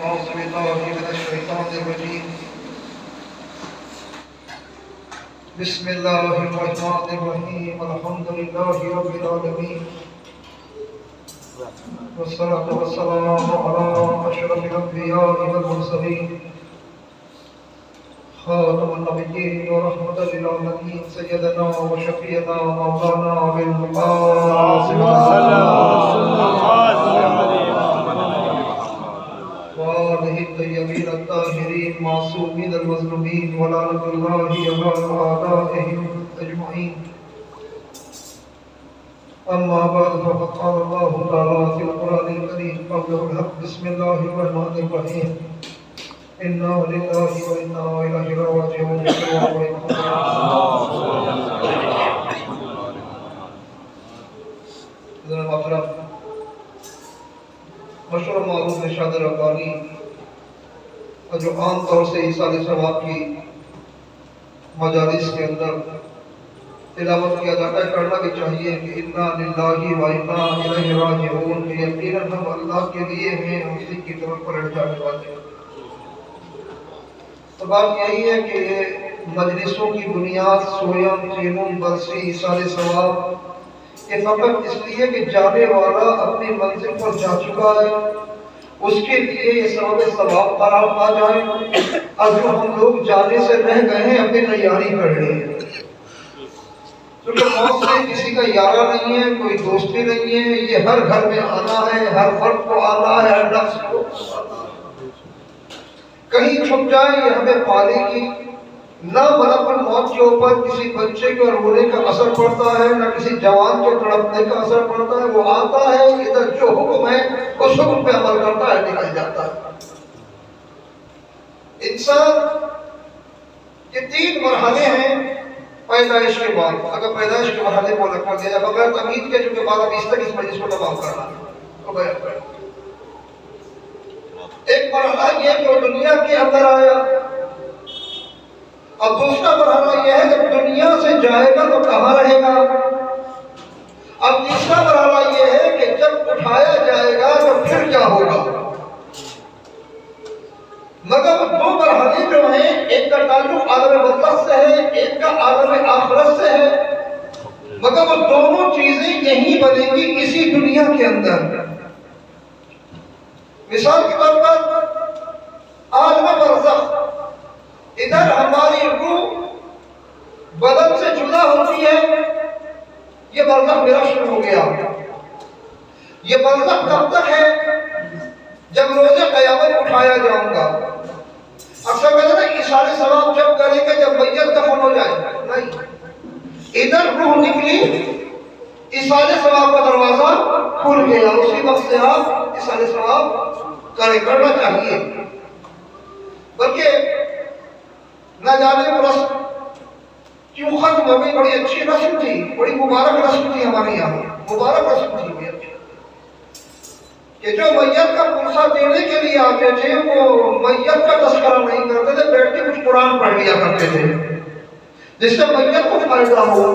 أعوذ بالله من الشيطان الرجيم بسم الله الرحمن الرحيم الحمد لله رب العالمين والصلاة والسلام على أشرف الأنبياء والمرسلين خاتم النبيين ورحمة للعالمين سيدنا وشفيعنا مولانا أبي القاسم وآله الطيبين الطاهرين معصومين المظلومين ولعنة الله على أعدائهم أجمعين. أما بعد فقد قال الله تعالى في القرآن الكريم قوله الحق بسم الله الرحمن الرحيم إنا لله وإنا إليه راجعون. محترم مشہور و معروف ارشاد ربانی اور جو عام طور سے ایصال ثواب کی مجالس کے اندر تلاوت کیا جاتا ہے، کرنا بھی چاہیے کہ انا للہ و انا الیہ راجعون، کہ یقیناً ہم اللہ کے لیے ہیں، اسی کی طرف پلٹ جانے والے ہیں۔ تو بات یہی ہے کہ مجلسوں کی بنیاد سویم تیمم برسی ایصال ثواب یہ فقط اس لیے کہ جانے والا اپنی منزل پر جا چکا ہے، اس کے لیے یہ سبب ثواب قرار پا جائے، اور جو ہم لوگ جانے سے رہ گئے ہیں اپنی تیاری کر رہے ہیں، کیونکہ موت سے کسی کا یارہ نہیں ہے، کوئی دوستی نہیں ہے، یہ ہر گھر میں آنا ہے، ہر فرد کو آنا ہے، ہر نفس کو کہیں چھپ جائے یہ ہمیں پالے گی۔ نہ ملک الموت کے اوپر کسی بچے کے رونے کا اثر پڑتا ہے، نہ کسی جوان کے تڑپنے کا اثر پڑتا ہے، وہ آتا ہے ادھر جو حکم ہے اس حکم پہ عمل کرتا ہے، نکل جاتا ہے۔ انسان کے 3 مرحلے ہیں پیدائش کے بعد، اگر پیدائش کے مرحلے کو رکھا گیا بغیر تمہید کے، چونکہ بعد اب اس تک اس مجلس کو تمام کرنا ہے۔ ایک مرحلہ یہ کہ وہ دنیا کے اندر آیا، اب دوسرا مرحلہ یہ ہے جب دنیا سے جائے گا تو کہاں رہے گا، اب تیسرا مرحلہ یہ ہے کہ جب اٹھایا جائے گا تو پھر کیا ہوگا۔ مگر وہ 2 مرحلے جو ہیں، ایک کا تعلق عالم برزخ سے ہے، ایک کا عالم آخرت سے ہے، مگر وہ دونوں چیزیں یہی بنیں گی اسی دنیا کے اندر۔ مثال کے طور پر عالم برزخ، ادھر ہماری روح بدن سے جدا ہوتی ہے، یہ برزخ میرا شروع ہو گیا۔ یہ برزخ کب تک ہے؟ جب روز قیامت اٹھایا جاؤں گا۔ اکثر کہتے ہیں ایصال ثواب جب کریں گے جب میت دفن ہو جائے، نہیں، ادھر روح نکلی، ایصال ثواب کا دروازہ کھل گیا، اسی وقت سے آپ ایصال ثواب کرنا چاہیے۔ بلکہ نہ جانے وہ رسم کیوں ختم ہو گئی، بڑی اچھی رسم تھی، بڑی مبارک رسم تھی ہمارے یہاں، مبارک رسم تھی بڑی اچھی، کہ جو میت کا پرسہ دینے کے لیے آتے تھے وہ میت کا تذکرہ نہیں کرتے تھے، بیٹھ کے کچھ قرآن پڑھ لیا کرتے تھے جس سے میت کو فائدہ ہو۔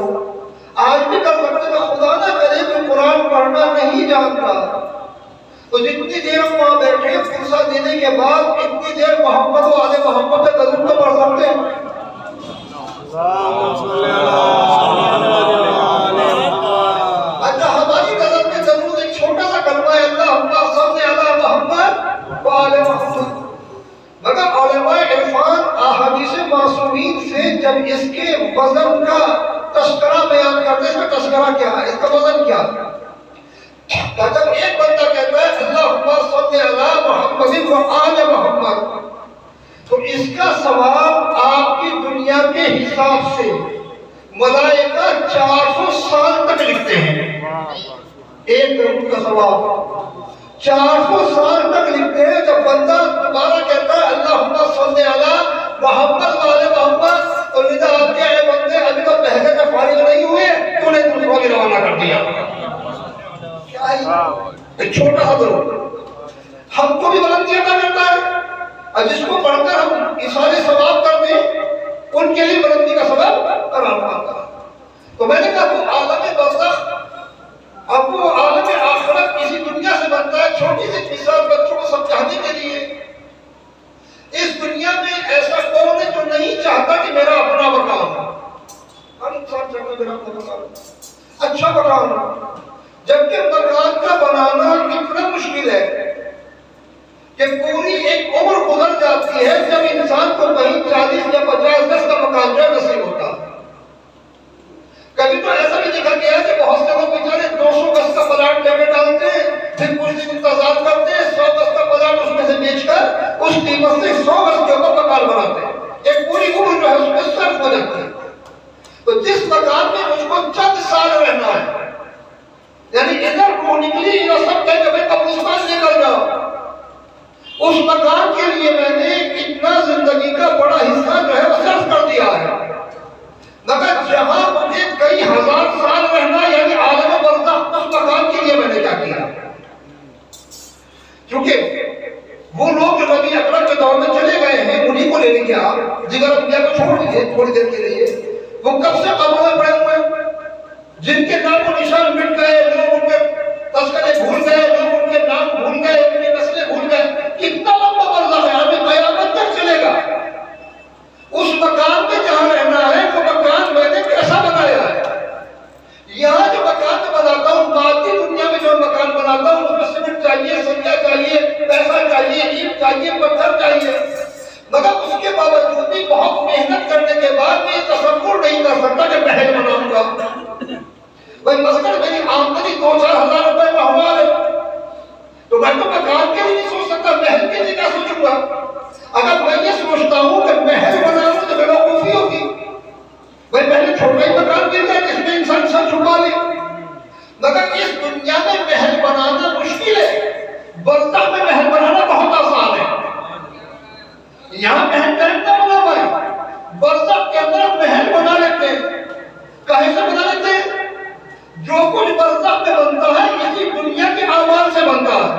آج بھی کر سکتے ہیں، خدا نہ کرے کہ قرآن پڑھنا نہیں جانتا تو جتنی دیر وہاں بیٹھے پرسہ دینے کے بعد اتنی دیر محمد و آل محمد سے درود تو پڑھ سکتے ہیں۔ اچھا، ہماری نظر میں درود ایک چھوٹا سا کلمہ ہے، اللہم صل علی محمد و آل محمد، مگر علماء عرفان احادیث معصومین سے جب اس کے وزن کا تذکرہ بیان کرتے ہیں، اس کا تذکرہ کیا ہے، اس کا وزن کیا ہے، جب ایک بندہ کہتا ہے اللہم صل علی محمد و آل محمد، تو اس کا ثواب آپ کی دنیا کے حساب سے ملائکہ 400 سال تک لکھتے ہیں۔ ایک درود کا ثواب 400 سال تک لکھتے ہیں۔ جب بندہ دوبارہ کہتا ہے اللہم صل علی محمد و آل محمد، تو ندا آتی ہے، اے بندے ابھی تو پہلے سے فارغ نہیں ہوئے، تو نے دوسروں کی روانہ کر دیا۔ ایک چھوٹا سا درود ہم کو بھی بلندی عطا کرتا ہے، اور جس کو پڑھ کر ہم ایصال ثواب کرتے ہیں ان کے لیے بلندی کا سبب قرار پاتا ہے۔ تو میں نے کہا وہ عالم برزخ، اب وہ عالم آخرت کسی دنیا سے بنتا ہے۔ چھوٹی سی مثال بچوں کو سمجھانے کے لیے اچھا مکان ہو، جبکہ مکان کا بنانا اتنا مشکل ہے کہ پوری ایک عمر گزر جاتی ہے جب انسان کو کہیں 40 یا 50 گز کا مکان جو ہے نصیب ہوتا ہے۔ کبھی تو ایسا بھی دیکھا گیا کہ بہت سے لوگ بیچارے 200 گز کا پلاٹ لے کے ڈالتے ہیں، پھر کچھ دن انتظار کرتے ہیں، 100 گز کا پلاٹ اس میں سے بیچ کر اس قیمت سے 100 گز کے اوپر مکان بناتے ہیں، ایک پوری عمر جو ہے اس میں صرف ہو جاتی ہے۔ تو جس مکان میں مجھ کو چند سال رہنا ہے، یعنی ادھر کو نکلی یا سب کہیں کہ بھائی قبرستان لے کر جاؤ، اس مکان کے لیے میں نے اتنا زندگی کا بڑا حصہ جو ہے وہ صرف کر دیا ہے، مگر جہاں مجھے کئی ہزار سال رہنا یعنی عالم برزخ، اس مکان کے لیے میں نے کیا کیا؟ کیونکہ وہ لوگ جو نبی اکرم کے دور میں چلے گئے ہیں انہی کو لے لیں گے آپ، دیگر انبیاء کو چھوڑ دیجیے تھوڑی دیر کے لیے، وہ کب سے قبروں میں پڑے ہوئے ہیں، جن کے نام و نشان مٹ گئے، لوگ ان کے تذکرے بھول گئے، لوگ ان کے نام بھول گئے، ان کی نسلیں بھول گئے، کتنا لمبا برزخ ہے، ابھی قیامت تک چلے گا۔ اس مکان میں جہاں رہنا ہے وہ مکان میں نے کیسا بنایا ہے؟ یہاں جو مکان میں بناتا ہوں، مادی دنیا میں جو مکان بناتا ہوں، اس میں سمنٹ چاہیے، سنجا چاہیے، پیسہ چاہیے، اینٹ چاہیے، پتھر چاہیے، مگر اس کے باوجود بھی بہت محنت کرنے کے بعد میں یہ تصور نہیں کر سکتا کہ محل بناؤں گا۔ بھائی مثلاً میری آمدنی 2-4 ہزار روپے ماہوار ہے، تو میں تو مکان کے لیے نہیں سوچ سکتا، محل کے لیے کیا سوچوں گا؟ اگر میں یہ سوچتا ہوں کہ محل بناؤں تو بیوقوفی ہوگی، بھائی پہلے چھوٹا ہی مکان مل جائے جس میں انسان سر چھپا لے، مگر اس دنیا میں محل بنانا مشکل ہے، برزخ میں محل بنانا بہت آسان ہے۔ یہاں محل نہ بنا پائے، برزخ کے اندر محل بنا لیتے ہیں۔ کہیں سے بنا لیتے ہیں؟ جو کچھ برزخ میں بنتا ہے اسی دنیا کے اعمال سے بنتا ہے،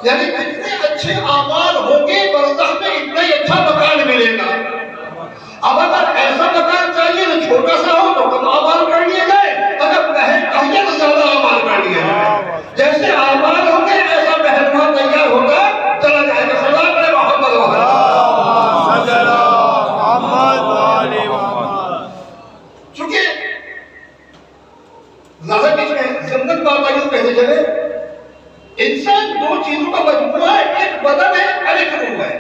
یعنی جتنے اچھے اعمال ہوں گے برزخ میں اتنا ہی اچھا مکان ملے گا۔ اب اگر ایسا مکان چاہیے تو چھوٹا سا ہو تو کم اعمال کر لیے جائے، اگر محل چاہیے تو زیادہ اعمال کر لیے جائے، جیسے اعمال ہوں گے ایسا محل وہاں تیار ہوگا چلا جائے گا۔ صلی اللہ علیہ محمد۔ چونکہ ظاہر اس میں زندگی بابا کہتے چلے انسان دو چیزوں کا مجموعہ ہے، ایک بدن ہے اور ایک روح ہے،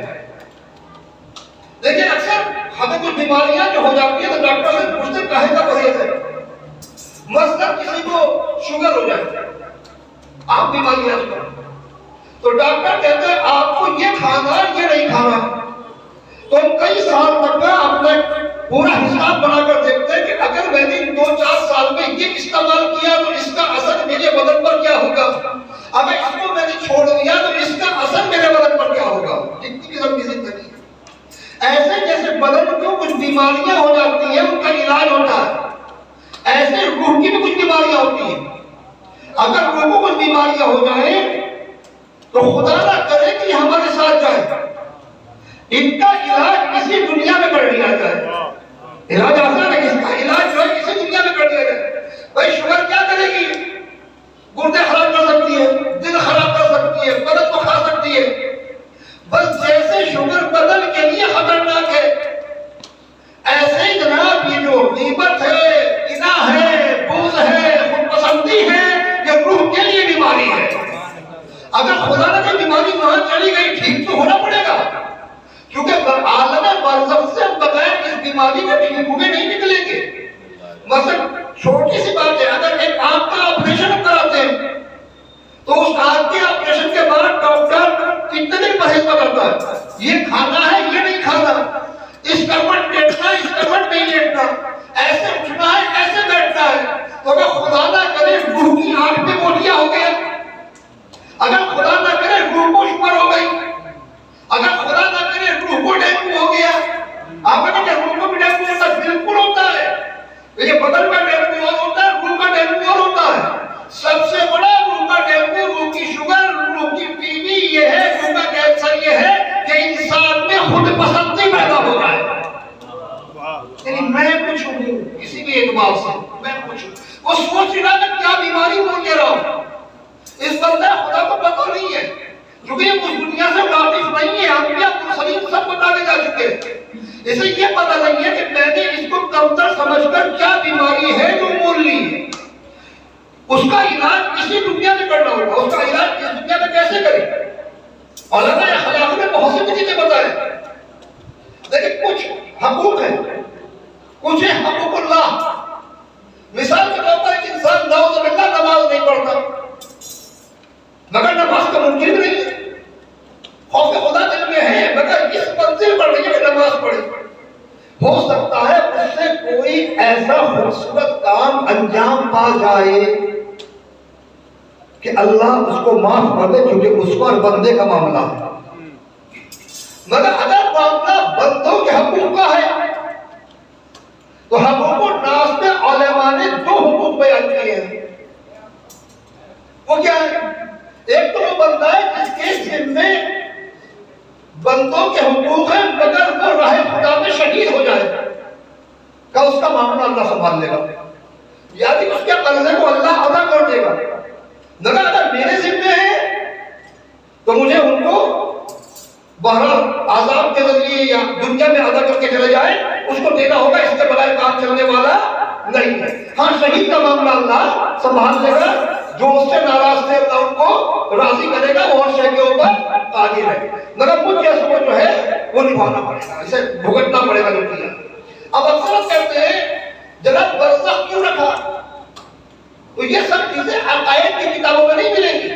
لیکن اکثر ہمیں کچھ بیماریاں جو ہو جاتی ہیں تو ڈاکٹر سے پوچھتے کہے کا پرہیز ہے، مثلا کسی کو شوگر ہو جائے، آپ بیماری علاج کریں تو ڈاکٹر کہتے ہیں آپ کو یہ کھانا یہ نہیں کھانا، تو ہم کئی سال تک کا اپنا پورا حساب بنا کر دیکھتے ہیں کہ اگر میں نے 2-4 سال میں یہ استعمال کیا تو اس کا اثر میرے بدن پر کیا ہوگا، اگر اس کو میں نے چھوڑ دیا تو اس کا اثر میرے بدن پر کیا ہوگا۔ کتنی قسم کی زندگی ہے، ایسے جیسے بدن کو کچھ بیماریاں ہو جاتی ہیں ان کا علاج ہوتا ہے، ایسے روح کی بھی کچھ بیماریاں ہوتی ہیں، اگر روح کو کچھ بیماریاں ہو جائیں تو خدا نہ کرے کہ ہمارے ساتھ جائے، ان کا علاج اسی دنیا میں کر لیا جائے، علاج آسان ہے، اس کا علاج جو ہے اسی دنیا میں کر لیا جائے۔ بھائی شوگر کیا کرے گی؟ گردے خراب کر سکتی ہے، دل خراب کر سکتی ہے، بدن کو کھا سکتی ہے، بس جیسے شوگر بدن کے لیے خطرناک ہے ایسے ہی جناب یہ جو غیبت ہے، کینہ ہے، بغض ہے، خود پسندی ہے، یہ روح کے لیے بیماری ہے۔ اگر خدا نہ کوئی بیماری وہاں چلی گئی ٹھیک تو ہونا پڑے گا، کیونکہ عالم برزخ سے بغیر اس بیماری کو ٹھیک ہوئے نہیں نکلیں گے۔ مثلا چھوٹی سی بات ہے، اگر ایک آنکھ کا آپریشن کراتے ہیں تو اس آنکھ کے آپریشن کے بعد ڈاکٹر کتنے دن پرہیز کرتا ہے، یہ کھانا ہے یہ نہیں کھانا، اس کروٹ لیٹنا اس کروٹ نہیں لیٹنا، ایسے اٹھنا ہے ایسے بیٹھنا ہے۔ تو اگر خدا نہ کرے روح کی آنکھ میں موتیاں ہو گیا، اگر خدا نہ کرے روح کو شوگر ہو گئی، اگر خدا نہ کرے روح کو ڈینگو ہو گیا، آپ کہتے ہیں روح کو بھی ڈینگو ہوتا ہے، بالکل ہوتا ہے، یہ بدن کا ڈینگو اور ہوتا ہے، روح کا ڈینگو اور ہوتا ہے۔ سب سے بڑا روح کا ڈینگو، روح کی شوگر، روح کی ٹی بی یہ ہے، روح کا کینسر یہ ہے کہ انسان میں خود پسندی پیدا ہو رہا ہے، یعنی میں کچھ ہوں کسی بھی اعتبار سے میں کچھ ہوں، وہ سوچ رہا ہے کیا بیماری بول لے رہا ہوں، اس بندہ خدا کو پتہ نہیں ہے، کیونکہ یہ اس دنیا سے واقف نہیں ہے، انبیاء مرسلین سب بتا کے جا چکے ہیں، اسے یہ پتہ نہیں ہے کہ میں نے اس کو کمتر سمجھ کر کیا بیماری ہے جو مول لی ہے، اس کا علاج اسی دنیا میں کرنا ہوگا. اس کا علاج اس دنیا میں کیسے کریں؟ علماء اخلاق نے بہت سی چیزیں بتائیں، لیکن کچھ حقوق ہیں، کچھ ہے حقوق اللہ. مثال کے طور پر ایک انسان نعوذ باللہ نماز نہیں پڑھتا، مگر نماز کا منکر بھی نہیں ہے، خوف خدا دل میں ہے، مگر اس منزل پر نہیں کہ نماز پڑھے. ہو سکتا ہے اس سے کوئی ایسا خوبصورت کام انجام پا جائے کہ اللہ اس کو معاف کر دے، کیونکہ اس پر بندے کا معاملہ ہے. مگر اگر معاملہ بندوں کے حقوق کا ہے تو حقوق الناس میں علماء نے دو حقوق بیان کیے ہیں. وہ کیا ہے؟ ایک تو وہ بندہ ہے جس کے ذمے بندوں کے حقوق ہیں، مگر وہ راہ خدا میں شہید ہو جائے گا، اس کا معاملہ اللہ سنبھال لے گا، یعنی اس کے قرضے کو اللہ ادا کر دے گا. مگر اگر میرے ذمے ہے تو مجھے ان کو بہرحال عذاب کے ذریعے یا دنیا میں ادا کر کے چلے جائے، اس کو دینا ہوگا، اس کے بغیر کام چلنے والا نہیں ہے. ہاں شہید کا معاملہ اللہ سنبھال لے گا، جو اس سے ناراض تھے اللہ ان کو راضی کرے گا، وہ اور شے کے اوپر قادر ہے. مگر کچھ کیسوں کو جو ہے وہ نبھانا پڑے گا، اسے بھگتنا پڑے گا جو کیا. اب اکثر کہتے ہیں جناب برزخ کیوں رکھا؟ تو یہ سب چیزیں عقائد کی کتابوں میں نہیں ملیں گی.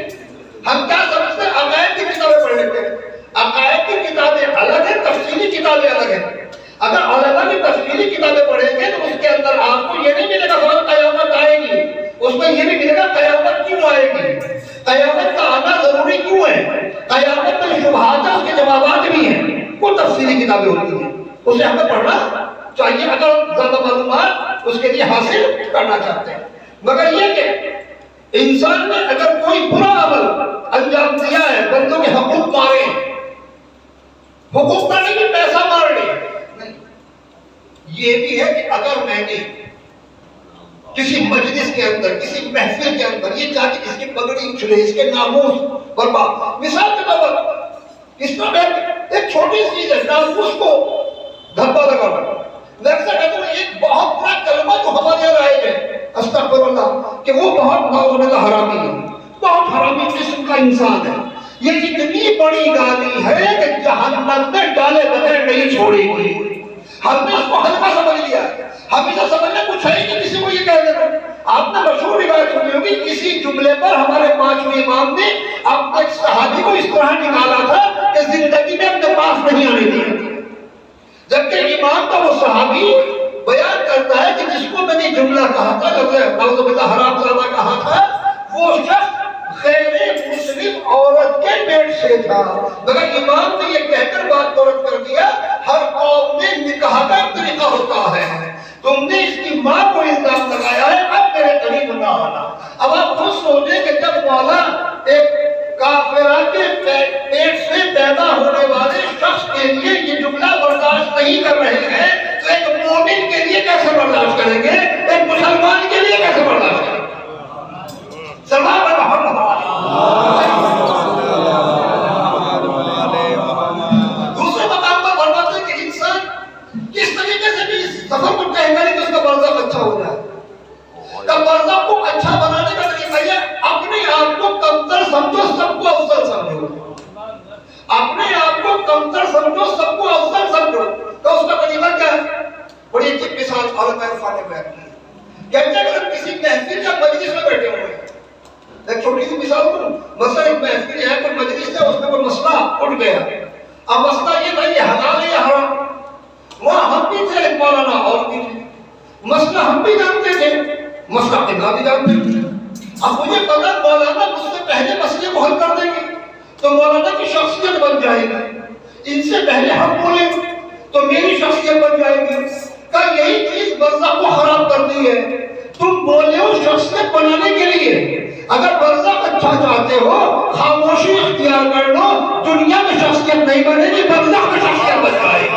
ہم کیا سمجھتے ہیں؟ عقائد کی کتابیں پڑھ لیتے ہیں. عقائد کی کتابیں الگ ہیں، تفصیلی کتابیں الگ ہیں. اگر علماء کی تفصیلی کتابیں پڑھیں گے تو اس کے اندر آپ کو یہ نہیں ملے گا کہ قیامت آئے گی، اس میں یہ بھی ملے گا قیامت کیوں آئے گی، قیامت کا آنا ضروری کیوں ہے، قیامت میں شبہات ہیں، اس کے جوابات بھی ہیں. وہ تفصیلی کتابیں ہوتی ہیں، اسے ہمیں پڑھنا چاہیے اگر زیادہ معلومات اس کے لیے حاصل کرنا چاہتے ہیں. مگر یہ کہ انسان نے اگر کوئی برا عمل انجام دیا ہے، بندوں کے حقوق مارے، حقوق کا نہیں کہ پیسہ مار لے، نہیں، یہ بھی ہے کہ اگر میں نے کسی مجلس کے اندر، کسی محفل کے اندر یہ چاہے کہ اس کی پگڑی اچھلے، اس کے ناموس برباد، مثال کے طور پر اس طرح ایک چھوٹی سی چیز ہے، ناموس کو دھبا لگانا. میں اکثر کہتا ہوں ایک بہت بڑا کلمہ جو ہمارے یہاں رائج ہے استغفر اللہ، کہ وہ بہت نعوذ باللہ حرامی ہے، بہت حرامی قسم کا انسان ہے. یہ اتنی بڑی گالی ہے کہ جہنم میں ڈالے بغیر نہیں چھوڑے گی. ہم نے اس کو ہلکا سمجھ لیا، ہم اسے سمجھنے کچھ ہے کہ کسی کو یہ کہہ دینا. آپ نے مشہور روایت سنی ہوگی، کسی جملے پر ہمارے پانچویں امام نے اپنے صحابی کو اس طرح نکالا تھا کہ زندگی میں اپنے پاس نہیں آنے دیا. جبکہ امام کا وہ صحابی بیان کرتا ہے کہ جس کو میں نے جملہ کہا تھا، نعوذ باللہ حرام زادہ کہا تھا، وہ شخص غیر مسلم عورت کے پیٹ سے تھا. مگر امام نے یہ کہہ کر بات درست کر دیا، ہر قوم میں نکاح کا طریقہ ہوتا ہے، تم نے اس کی ماں کو الزام لگایا ہے، اب میرے قریب نہ آنا. اب آپ خود سوچیں کہ جب مولا ایک کافرہ کے پیٹ سے پیدا ہونے والے شخص کے لیے یہ جملہ برداشت نہیں کر رہے ہیں تو ایک مومن کے لیے کیسے برداشت کریں گے، ایک مسلمان کے لیے کیسے برداشت کریں گے؟ دوسرے مقام پر فرماتے ہیں کہ انسان کس طریقے سے بھی اس سفر کو طے کرے کہ اس کا برزخ اچھا ہو جائے. تب برزخ کو اچھا بنانے کا طریقہ یہ اپنے آپ کو کمتر سمجھو، سب کو افضل سمجھو. اپنے آپ کو کمتر سمجھو، سب کو افضل سمجھو. تو اس کا طریقہ کیا ہے؟ بڑی اچھی مثال علماء عرفان نے بیان کی. کہتے ہیں کہ ہم کسی محفل یا مجلس میں بیٹھے ہوئے ہیں، ایک چھوٹی سی مثال دوں، مثلا ایک محفل ہے، کوئی مجلس ہے، اس میں کوئی مسئلہ اٹھ گیا. اب مسئلہ یہ تھا یہ حلال ہے یا حرام. وہاں ہم بھی تھے، ایک مولانا اور بھی تھے، مسئلہ ہم بھی جانتے تھے، مسئلہ قبلہ بھی جانتے تھے. اب مجھے پتا مولانا مجھ سے پہلے مسئلے کو حل کر دیں گے تو مولانا کی شخصیت بن جائے گی، ان سے پہلے ہم بولیں تو میری شخصیت بن جائے گی. کہ یہی چیز برزخ کو خراب کرتی ہے. تم بولے ہو شخصیت بنانے کے لیے، اگر برزخ اچھا چاہتے ہو خاموشی اختیار کر لو، دنیا میں شخصیت نہیں بنے گی، برزخ میں شخصیت بن جائے گی.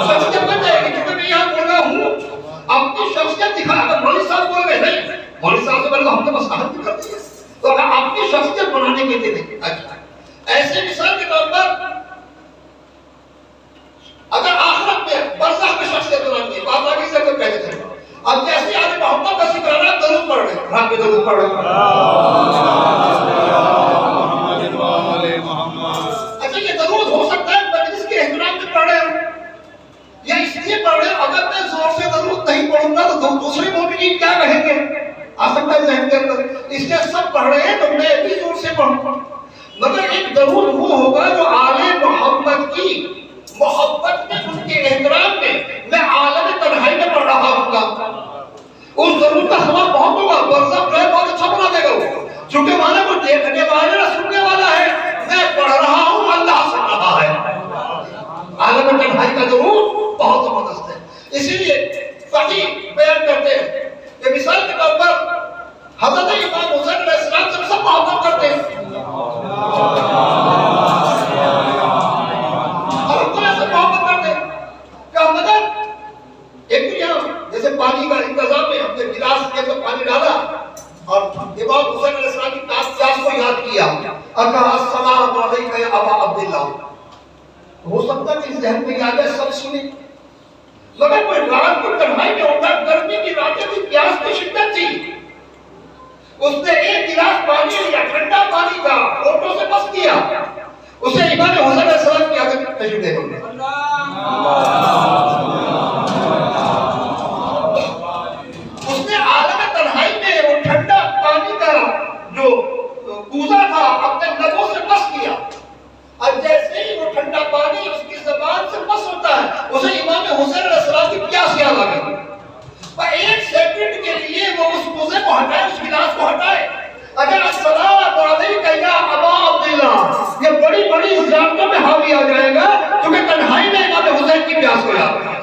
شخصیت بن جائے گی. کیونکہ میں یہاں بول رہا ہوں اپنی شخصیت دکھا. اگر مولوی صاحب بول گئے نہیں، مولوی صاحب سے پہلے ہم نے مساحت بھی کر دی ہے، تو اگر اپنی شخصیت بنانے کے لیے ایسے مثال کے طور پر اگر آخرت میں برزخ میں شخصیت بنانی ہے، بات آگے پڑھوں گا تو دوسرے مومنین کیا کہیں گے؟ آ سکتا ہے ذہن کے اندر. اس لیے سب پڑھ رہے ہیں تو میں بھی زور سے پڑھوں. مگر ایک ضرور وہ ہوگا جو آل محمد کی محبت میں، ان کے احترام میں عالم تنہائی میں پڑھ رہا ہوں گا. اس ضرور کا ثواب بہت ہوگا. برزخ جو ہے بہت اچھا بنا دے گا وہ، چونکہ مانا کو دیکھنے والا نہ سننے والا ہے. میں پڑھ رہا ہوں، اللہ سن رہا ہے. عالم تنہائی کا ضرور بہت زبردست ہے. اسی لیے فقی بیان کرتے ہیں کہ مثال کے طور پر حضرت امام حسین علیہ السلام سے سب محبت کرتے ہیں. اور ہم کو ایسے محبت کرتے ہیں کہ مگر ایک یہاں جیسے پانی کا انتظام ہے، ہم نے گلاس کے اندر پانی ڈالا اور امام حسین علیہ السلام کی پیاس کو یاد کیا اور کہا السلام علیکم یا ابا عبداللہ. ہو سکتا ہے کہ ذہن میں یاد ہے، سب سنی، مگر کوئی رات کو تنہائی میں ہوتا، گرمی کی راتیں تھی، پیاس کی شدت تھی، اس نے ایک گلاس پانی لیا، ٹھنڈا پانی کا ہونٹوں سے بس کیا. اسے امام حسین علیہ السلام کی آگے تشریف دے دیں. اس نے عالم تنہائی میں وہ ٹھنڈا پانی کا جو کوزہ تھا اپنے لبوں سے بس کیا، اور جیسے ہی وہ ٹھنڈا پانی اس کی زبان سے بس ہوتا ہے، اسے امام حسین علیہ السلام کی پیاس یاد آ گئی. اور ایک سیکنڈ کے لیے وہ اس کوزے کو ہٹائے، اس گلاس کو ہٹائے. اگر السلام علیکم یا ابا عبداللہ، یہ بڑی بڑی زیارتوں میں حاوی آ جائے گا، کیونکہ تنہائی میں امام حسین کی پیاس کو یاد ہے.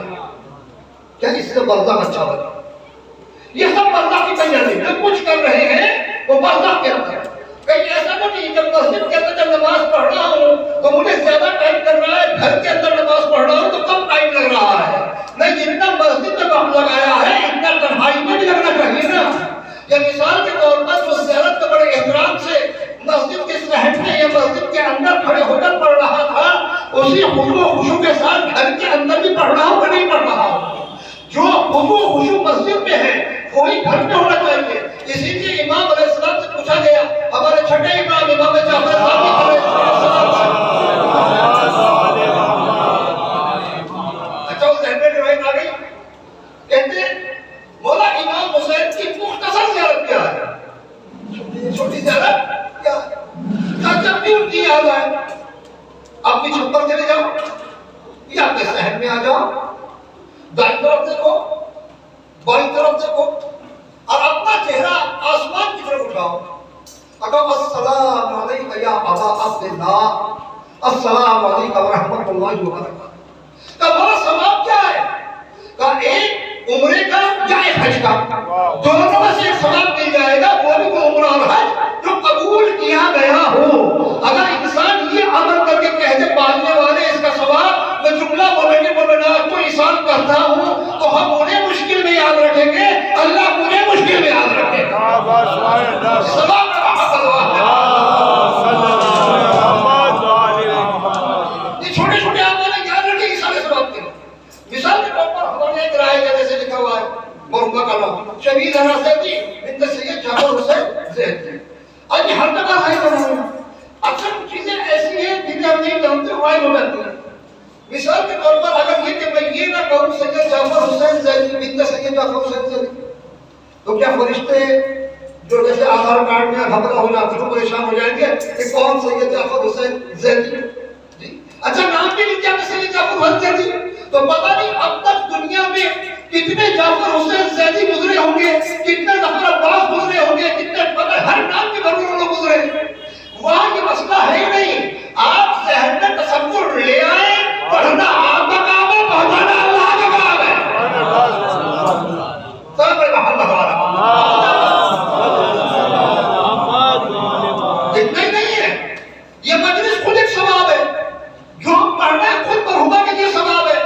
کیا اس سے برزخ اچھا بنا؟ یہ سب برزخ کی تیاری جو کچھ کر رہے ہیں وہ برزخ کے اندر. کہیں ایسا تو نہیں جب مسجد کے اندر جب نماز پڑھ رہا ہوں تو مجھے زیادہ ٹائم کر رہا ہے، گھر کے اندر نماز پڑھ رہا ہوں تو کم ٹائم لگ رہا ہے. نہیں، جتنا مسجد میں وقت لگایا ہے اتنا تنہائی میں بھی لگنا چاہیے نا. یا مثال کے طور پر جو زیارت کے بڑے احترام سے مسجد کے صحن میں یا مسجد کے اندر کھڑے ہو کر پڑھ رہا تھا، اسی خضوع و خشوع کے ساتھ گھر کے اندر بھی پڑھ رہا ہوں کہ نہیں پڑھ رہا ہوں. جو خضوع و خشوع مسجد میں ہے وہی گھر میں ہونا چاہیے. اسی لیے امام علیہ السلام سے پوچھا گیا، ہمارے چھٹے امام امام جعفر صادق علیہ السلام، اچھا اس ذہن میں روایت آ گئی، کہتے ہیں مولا امام حسین کی مختصر زیارت کیا ہے، چھوٹی زیارت کیا ہے، جب بھی ان کی یاد آئے اپنی چھت پر چلے جاؤ یا اپنے صحن میں آ جاؤ، دائیں طرف دیکھو، بائیں طرف دیکھو اور اپنا چہرہ آسمان کی طرف اٹھاؤ. اگر السلام علیکم یا ابا عبداللہ، السلام علیکم ورحمۃ اللہ وبرکاتہ. تو ہمارا ثواب کیا ہے؟ کہ ایک عمرے کا یا ایک حج کا، دونوں میں سے ایک ثواب مل جائے گا. وہ بھی وہ عمرہ اور حج جو قبول کیا گیا ہو. اگر انسان یہ عمل کر کے کہتے پالنے والے اس کا ثواب، میں جملہ مومنات کو احسان کرتا ہوں تو ہم انہیں مشکل میں یاد رکھیں گے، اللہ انہیں مشکل میں یاد رکھے گا. ثواب کا یہ چھوٹے چھوٹے عمل یاد رکھیں گے سارے ثواب کے. مثال کے طور پر ہمارے ایک رائے کا جیسے لکھا ہوا ہے مرغا کا نام شہید حنا زیدی بنت سید جعفر حسین زیدی. آج ہر جگہ رائے بنا رہے ہیں. اکثر چیزیں ایسی ہیں جنہیں ہم نہیں جانتے رائے ہو جاتی ہیں. مثال کے طور پر اگر یہ کہ میں یہ نہ کہوں سید جعفر حسین زیدی بنت سید جعفر حسین زیدی، تو کیا فرشتے جو جیسے آدھار کارڈ میں گھبرا ہو جاتے ہیں پریشان ہو جائیں گے کہ کون سید جعفر حسین زیدی؟ جی اچھا نام بھی نہیں کیا سید جعفر حسین زیدی. تو پتہ نہیں اب تک دنیا میں کتنے جعفر حسین زیدی گزرے ہوں گے، کتنے ظفر عباس گزرے ہوں گے، کتنے پتہ ہر نام کے بھرپور لوگ گزرے. وہاں یہ مسئلہ ہے ہی نہیں. آپ ذہن میں تصور لے آئے، پڑھنا آپ کا کام ہے، پہنچانا اللہ کا کام ہے. سب کا اللہ اتنا ہی نہیں ہے، یہ مجلس خود ایک ثواب ہے. جو ہم پڑھ رہے ہیں خود مرحومہ کے لیے ثواب ہے،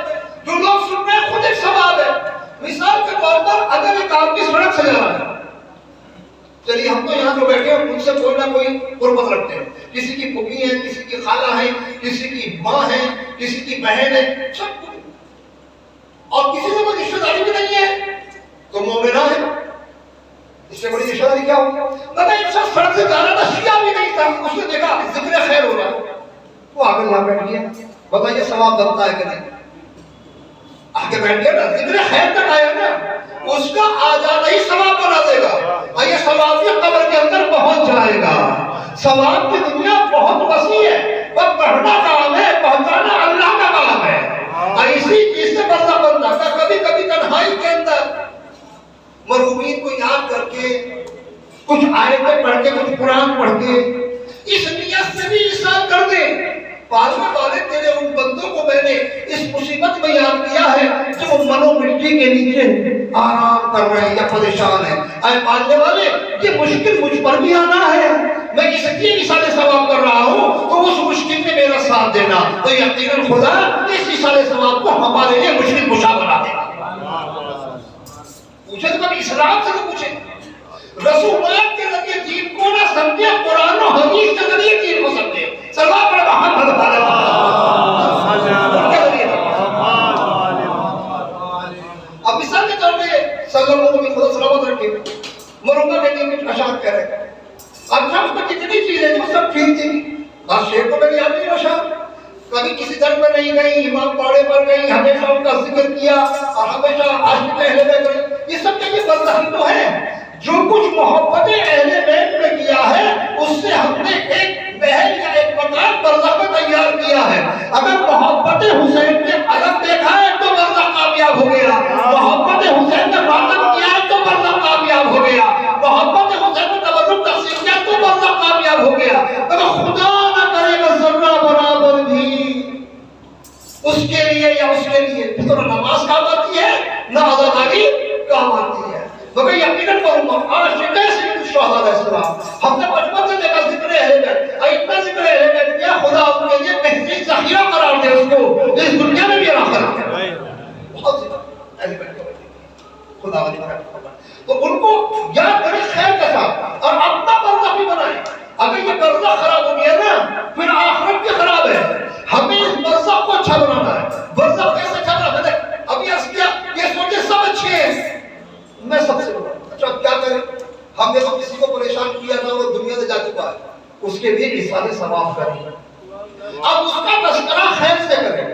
جو لوگ سن رہے ہیں خود ایک ثواب ہے. مثال کے طور پر اگر ایک آدمی سڑک سے جا رہا ہے، چلیے ہم تو یہاں جو بیٹھے ہیں ان سے کوئی نہ کوئی قربت رکھتے ہیں، کسی کی پھوپھی ہے، کسی کی خالہ ہے، کسی کی ماں ہے، کسی کی بہن ہے، سب کچھ، اور کسی سے کوئی رشتہ داری بھی نہیں ہے تو مومنہ ہے. اس سے بڑی رشتہ داری کیا ہوگی؟ مگر ایک شخص سڑک سے جا رہا تھا، شیعہ بھی نہیں تھا، اس نے دیکھا ذکر خیر ہو رہا ہے، وہ آگے یہاں بیٹھ گیا. بتائیے ثواب بنتا ہے کہ نہیں؟ آگے بیٹھ گیا نا، ذکر خیر تک آیا نا. اس کا آ جانا ہی ثواب بنا دے گا، یہ ثواب کی قبر کے اندر پہنچ جائے گا۔ ثواب کی دنیا بہت وسیع ہے، وہ پڑھنا کام ہے، پہنچانا اللہ کا کام ہے۔ اور اسی چیز سے بندہ بنتا ہے۔ کبھی کبھی تنہائی کے اندر مرحومین کو یاد کر کے، کچھ آیتیں پڑھ کے، کچھ قرآن پڑھ کے، اس نیت سے بھی انسان کر دے، پالنے والے تیرے ان بندوں کو میں نے اس مصیبت میں یاد کیا ہے جو منو مٹی کے نیچے آرام کر رہے ہیں یا پریشان ہیں، اے پالنے والے یہ مشکل مجھ پر بھی آنا ہے، میں اس لیے مثال ثواب کر رہا ہوں تو اس مشکل میں میرا ساتھ دینا، تو یقیناً خدا اس مثال ثواب کو ہمارے لیے مشکل کشا بنا دے گا۔ پوچھے تو کبھی اسلام سے تو پوچھے، رسولات کے ذریعے دین کو نہ سمجھے، قرآن و حدیث کے ذریعے دین کو سمجھے۔ سلام پر محمد اب مثال کے طور پہ صلی اللہ علیہ وسلم سلامت رکھے مرحومہ کے لیے کچھ اشعار کہہ رہے ہیں۔ اب شخص میں کتنی چیزیں جو سب ٹھیک تھی، بات شیخ کو میں یاد نہیں اشعار، کبھی کسی در پر نہیں گئی، امام پاڑے پر گئی، ہمیشہ ان کا ذکر کیا اور ہمیشہ عاشق اہل بیت گئی، یہ سب کے برزخی تو ہے۔ جو کچھ محبت اہل بیت میں کیا ہے اس سے ہم نے ایک محل یا ایک مکان برزخ میں تیار کیا ہے۔ اگر محبت حسین کے ادب دیکھا ہے تو برزخ کامیاب ہو گیا، محبت حسین نے ماتم کیا ہے تو برزخ کامیاب ہو گیا، محبت حسین نے تبرک تقسیم کیا تو برزخ کامیاب ہو گیا۔ اگر خدا نہ کرے گا ذرہ برابر بھی اس کے لیے یا اس کے لیے تو نہ نماز کام آتی ہے نہ عزاداری کام آتی ہے۔ مگر یقیناً کروں عاشق سید الشہداء علیہ السلام، ہم نے بچپن سے دیکھا ذکر اہل بیت، اتنا ذکر اہل بیت کیا خدا ان کے لیے بہترین ذخیرہ قرار دے اس کو اس دنیا میں بھی آخرت میں۔ بہت ذکر اہل بیت کا خدا والی برکت، تو ان کو یاد کریں خیر کے ساتھ اور اپنا برزخ بھی بنائیں۔ اگر یہ برزخ خراب ہو گیا نا پھر آخرت بھی خراب ہے۔ ہمیں اس برزخ کو اچھا بنانا ہے۔ برزخ کیسے اچھا بنانا ہے؟ ابھی عرض کیا یہ سوچے سب اچھے ہیں، میں سب سے بڑا اچھا کیا کریں؟ ہم نے تو کسی کو پریشان کیا تھا وہ دنیا سے جا چکا ہے، اس کے لیے مثال ثواب کریں، اب اس کا تذکرہ خیر سے کریں۔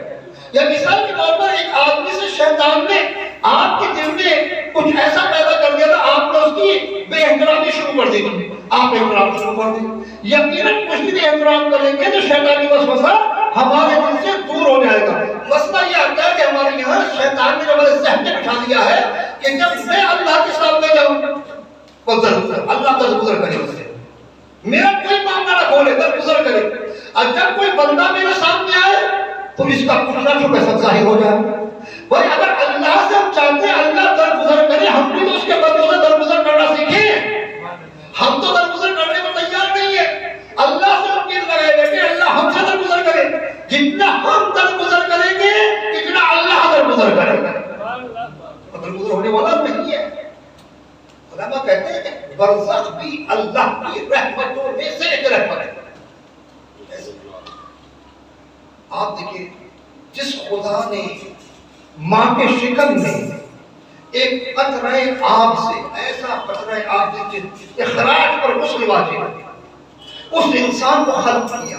یا مثال کے طور پر ایک آدمی سے شیطان نے آپ کے دل میں کچھ ایسا پیدا کر دیا تھا، آپ نے اس کی بے احترامی شروع کر دی، آپ احترام شروع کر دیں، یقیناً کچھ دن احترام کریں گے تو شیطانی وسوسہ ہمارے دل سے دور ہو جائے گا۔ مسئلہ یہ آتا ہے کہ ہمارے یہاں شیطان نے ہمارے ذہن میں بٹھا دیا ہے کہ جب میں اللہ کے سامنے جاؤں تو درگزر اللہ درگزر کرے اس سے، میرا کوئی معاملہ نہ کھولے، درگزر کرے، اور جب کوئی بندہ میرے سامنے آئے تو اس کا کچھ نہ کچھ ایسا ظاہر ہو جائے۔ بھائی اگر اللہ سے ہم چاہتے ہیں اللہ درگزر کرے، ہم بھی تو اس کے بندوں سے درگزر کرنا سیکھیں۔ ہم تو درگزر کرنے کو تیار نہیں ہے، اللہ سے امید لگائے بیٹھے اللہ ہم سے درگزر کرے، جتنا ہم درگزر کریں گے اتنا اللہ درگزر کرے گا، درگزر ہونے والا نہیں ہے۔ علماء کہتے ہیں کہ برزخ بھی اللہ کی رحمتوں میں سے ایک رحمت ہے۔ آپ دیکھیں جس خدا نے ماں کے شکم میں ایک قطرہ آب سے، ایسا قطرہ آب سے اخراج پر غسل واجب، اس انسان کو خلق کیا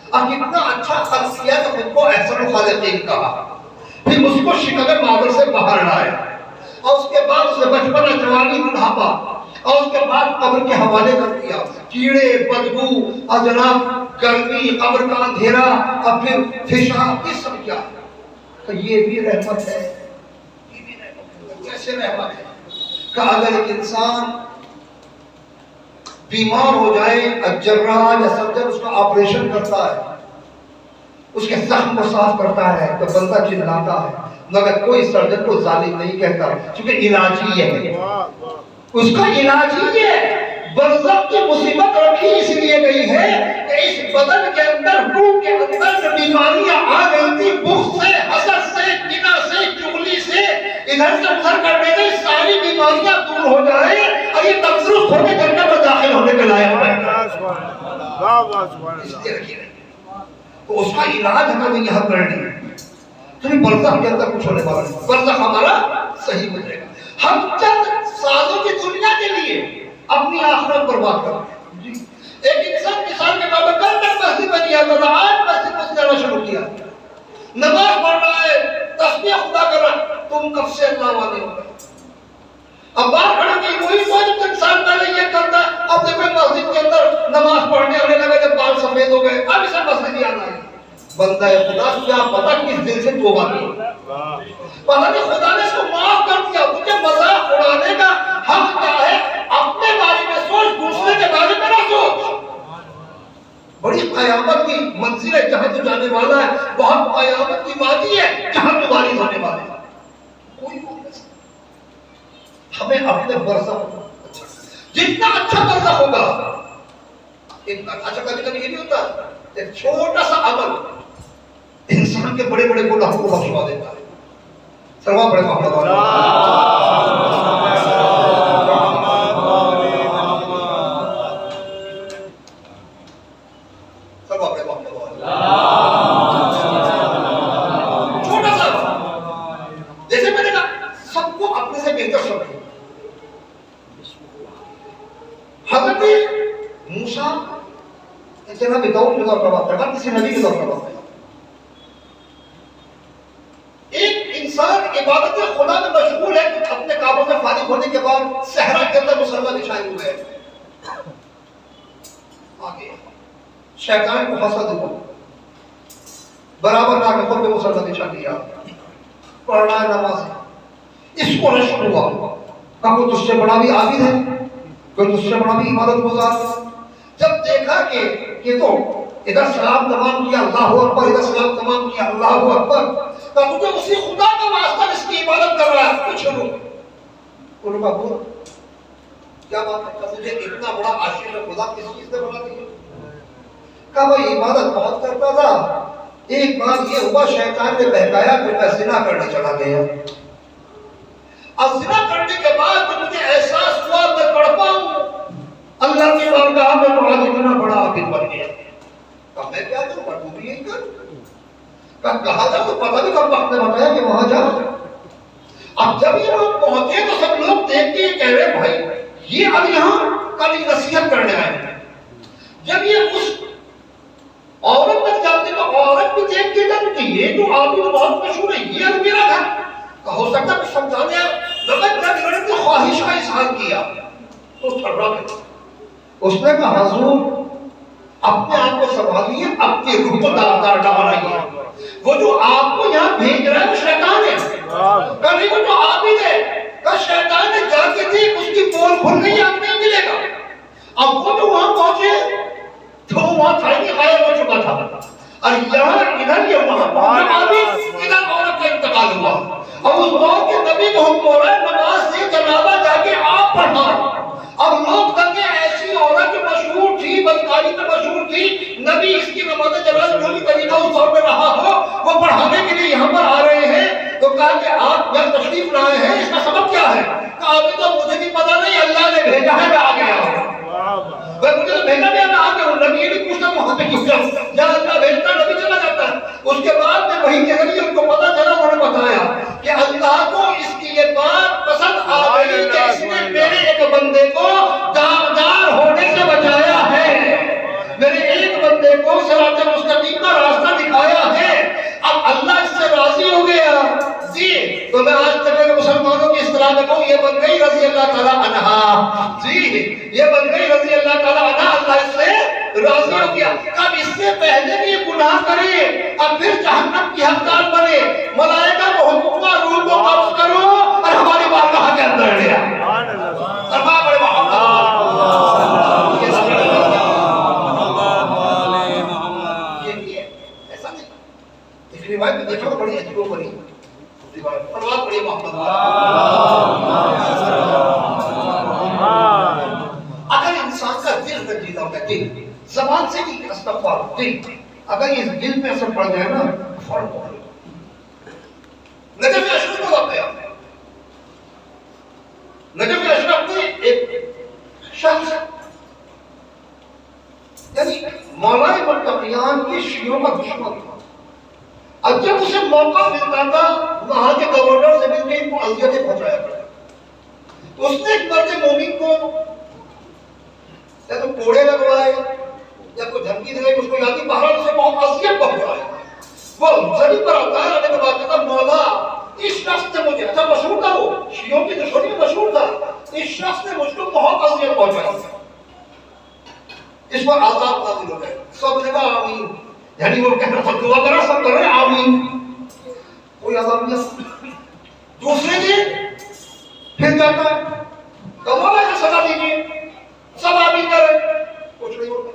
اور کتنا اچھا خلق کیا کہ خود کو احسن الخالقین کہا، پھر اس کو شکم مادر سے باہر لایا اور اس کے بعد اسے بچپن جوانی بڑھاپا اور اس کے بعد قبر کے حوالے کر دیا، کیڑے بدبو اور جناب گرمی قبر کا اندھیرا اور پھر پیشاب، یہ سب کیا تو یہ بھی رحمت ہے، یہ بھی رحمت ہے۔ کیسے رحمت ہے کہ اگر ایک انسان بیمار ہو جائے، جراح یا سرجن اس کا آپریشن کرتا ہے، اس کے زخم کو صاف کرتا ہے تو بندہ چلاتا ہے، مگر کوئی سرجن کو ظالم نہیں کہتا کیونکہ علاج ہی ہے، اس کا علاج ہی ہے۔ برزخ کی مصیبت رکھی اس لیے گئی ہے کہ اس بدن کے اندر، روح کے اندر جو بیماریاں آ گئی تھی، بغض سے، حسد سے، کینہ سے، چغلی سے، ادھر سے ادھر کرنے سے ساری بیماریاں دور ہو جائے اور یہ تندرست ہو کے جنت میں داخل ہونے کے لائق ہے۔ اس لیے رکھی گئی تو اس کا علاج ہمیں یہاں کرنی ہے۔ تو یہ برزخ کے اندر کچھ ہونے والا نہیں، برزخ ہمارا صحیح ہو جائے گا۔ ہم چند سازوں کی دنیا کے لیے اپنی آخرت برباد کرتے ہیں۔ ایک انسان مثال کے طور پر کل تک مسجد میں نہیں آتا تھا، آج مسجد میں جانا شروع کیا، نماز پڑھ رہا ہے، تسبیح خدا کر رہا ہے، تم کب سے اللہ والے ہو گئے؟ اب بات کھڑی کی وہی کوئی انسان پہلے یہ کرتا ہے، اب دیکھو مسجد کے اندر نماز پڑھنے آنے لگا جب بال سفید ہو گئے اب اسے مسجد ہی آنا ہے. بندہ خدا کیا پتا کس دل سے توبہ کی، پتا نہیں خدا نے اس کو معاف کر دیا. تجھے مذاق اڑانے کا حق کیا ہے؟ اپنے بارے میں سوچ، دوسرے کے بارے میں نہ سوچ. بڑی قیامت کی منزل ہے جہاں تو جانے والا ہے، بہت قیامت کی وادی ہے جہاں تو وارث ہونے والے ہیں. کوئی ہمیں اپنے برزخ جتنا اچھا برزخ ہوگا اتنا اچھا. کبھی کبھی یہ بھی ہوتا ہے ایک چھوٹا سا عمل انسان کے بڑے بڑے گناہوں کو بخشوا دیتا ہے. سلام پڑھے محمد چھوٹا سا جیسے میں نے کہا سب کو اپنے سے بہتر سمجھو. حضرت موسیٰ جناب داؤد کے دور کا بات ہے، کسی نبی کے دور کا بات ہے. ایک انسان عبادت خدا میں مشغول ہے، اپنے کاموں سے فارغ ہونے کے بعد صحرا کے اندر مسلح بچھائے ہوئے ہیں. آگے شیطان کو حسد ہوا، برابر لا کے خود پہ مسلح بچھا دیا، پڑھنا ہے نماز. اس کو رشک ہوا کہ کوئی تجھ سے بڑا بھی عابد ہے، کوئی تجھ سے بڑا بھی عبادت گزار. جب دیکھا کہ یہ تو ادھر سلام تمام کیا اللہ اکبر، ادھر سلام تمام کیا اللہ اکبر، تو مجھے اسی خدا کا واسطہ اس کی عبادت کر رہا ہے. کچھ لوگ انہوں کا بول کیا بات ہے کہ مجھے اتنا بڑا عاشق خدا کس چیز سے بنا دیا؟ کہا وہ عبادت بہت کرتا تھا، ایک بار یہ ہوا شیطان نے بہکایا پھر میں زنا کرنے چلا گیا. اب زنا کرنے کے بعد تو مجھے احساس ہوا میں تڑپا ہوں اللہ کی بارگاہ میں، تو آج اتنا بڑا عابد بن گیا. کہا میں کیا کروں گا، تو بھی یہی کر. کہا جا تو پتہ نہیں کب وقت نے بتایا کہ وہاں جا. اب جب یہ لوگ پہنچے تو سب لوگ دیکھ کے کہہ رہے بھائی یہ اب یہاں کل نصیحت کرنے آئے ہیں. جب یہ اس عورت تک جاتے تو عورت بھی دیکھ کے جب کہ یہ تو عابد بہت مشہور ہے، یہ اب میرا گھر کا ہو سکتا کچھ سمجھانے آئے، مگر جب انہوں نے خواہش کا اظہار کیا تو تھرا گیا. اس نے کہا حضور اپنے آپ کو سنبھالیے، اپنی روح کو دار ڈالائیے. وہ جو آپ کو یہاں بھیج رہا ہے وہ شیطان ہے. کہیں وہ جو عابد ہے کہ شیطان نے جا کے دی اس کی پول کھل گئی، آپ نہیں ملے گا. اب وہ جو وہاں پہنچے تو وہاں تھا ہی غائب ہو چکا تھا، اور یہاں ادھر یہ وہاں پہنچا عابد، ادھر عورت کا انتقال ہوا. اور اس دور کے نبی کو حکم ہو رہا ہے نماز سے جنازہ جا کے آپ پڑھنا. اب لوگ کہتے ہیں ایسی عورت مشہور تھی، بدکاری میں مشہور تھی، نبی اس کی نماز جنازہ جو بھی طریقہ اس دور میں رہا ہو وہ پڑھانے کے لیے یہاں پر آ رہے ہیں. تو کہا کہ آپ جب تشریف لائے ہیں اس کا سبب کیا ہے؟ کہا ابھی تو مجھے بھی پتا نہیں، اللہ نے بھیجا ہے میں آ گیا ہوں. مجھے تو بھیجا گیا میں آ گیا ہوں. نبی یہ نہیں پوچھتا وہاں پہ کیوں جاؤں، جہاں اللہ بھیجتا نبی چلا جاتا ہے. اس کے بعد میں وہی کے ذریعے ان کو پتا چلا، انہوں نے بتایا کہ اللہ کو اس کی یہ بات پسند آ گئی کہ اس نے میرے ایک بندے کو داغدار ہونے سے بچایا ہے، میرے ایک بندے کو صراط مستقیم کا راستہ دکھایا ہے. اب اللہ اس سے راضی ہو گیا جی. تو میں آج تک کے مسلمانوں کی اصطلاح میں کہوں یہ بن گئی رضی اللہ تعالیٰ عنہا جی، یہ بن گئی رضی اللہ تعالیٰ عنہا، اللہ اس سے راضی ہو گیا. اب اس سے پہلے بھی یہ گناہ کرے اب پھر جہنم کی حقدار بنے، ملائکہ کو حکم ہوا روح کو قبض کرو اور ہماری بارگاہ کے اندر لے آئے. روایت میں دیکھو بڑی عجیب و غریب روایت، بڑی محمد اگر انسان کا دل رنجیدہ ہوتا ہے، دل زبان سے بھی استغفار، دل اگر یہ دل پہ اثر پڑ جائے نا فوراً پڑ جائے. نجف اشرف کو واقع ہے، نجف اشرف نے ایک شخص یعنی مولا متقیان کی شیعوں کا دشمن تھا. اب جب اسے موقع ملتا تھا وہاں کے گورنر سے مل کے ان کو اذیتیں پہنچایا کرتا. تو اس نے ایک مرد مومن کو یا تو کوڑے لگوائے یا کوئی دھمکی دے اس کو یادی بہرحال اسے بہت اذیت پہنچائے. وہ زمین پر آتا ہے آنے کے بعد کہتا مولا اس شخص نے مجھے اچھا مشہور تھا، وہ شیعوں کی دشمنی میں مشہور تھا، اس شخص نے مجھ کو بہت اذیت پہنچائی، اس پر عذاب نازل ہو گئے، سب نے کہا آمین، یعنی وہ کہہ رہا تھا دعا کرا، سب کر رہے ہیں آمین، کوئی عذاب نہیں۔ دوسرے دن پھر جاتا ہے تو مولا کو سزا دیجیے، سب آمین کر رہے، کچھ نہیں ہوتا۔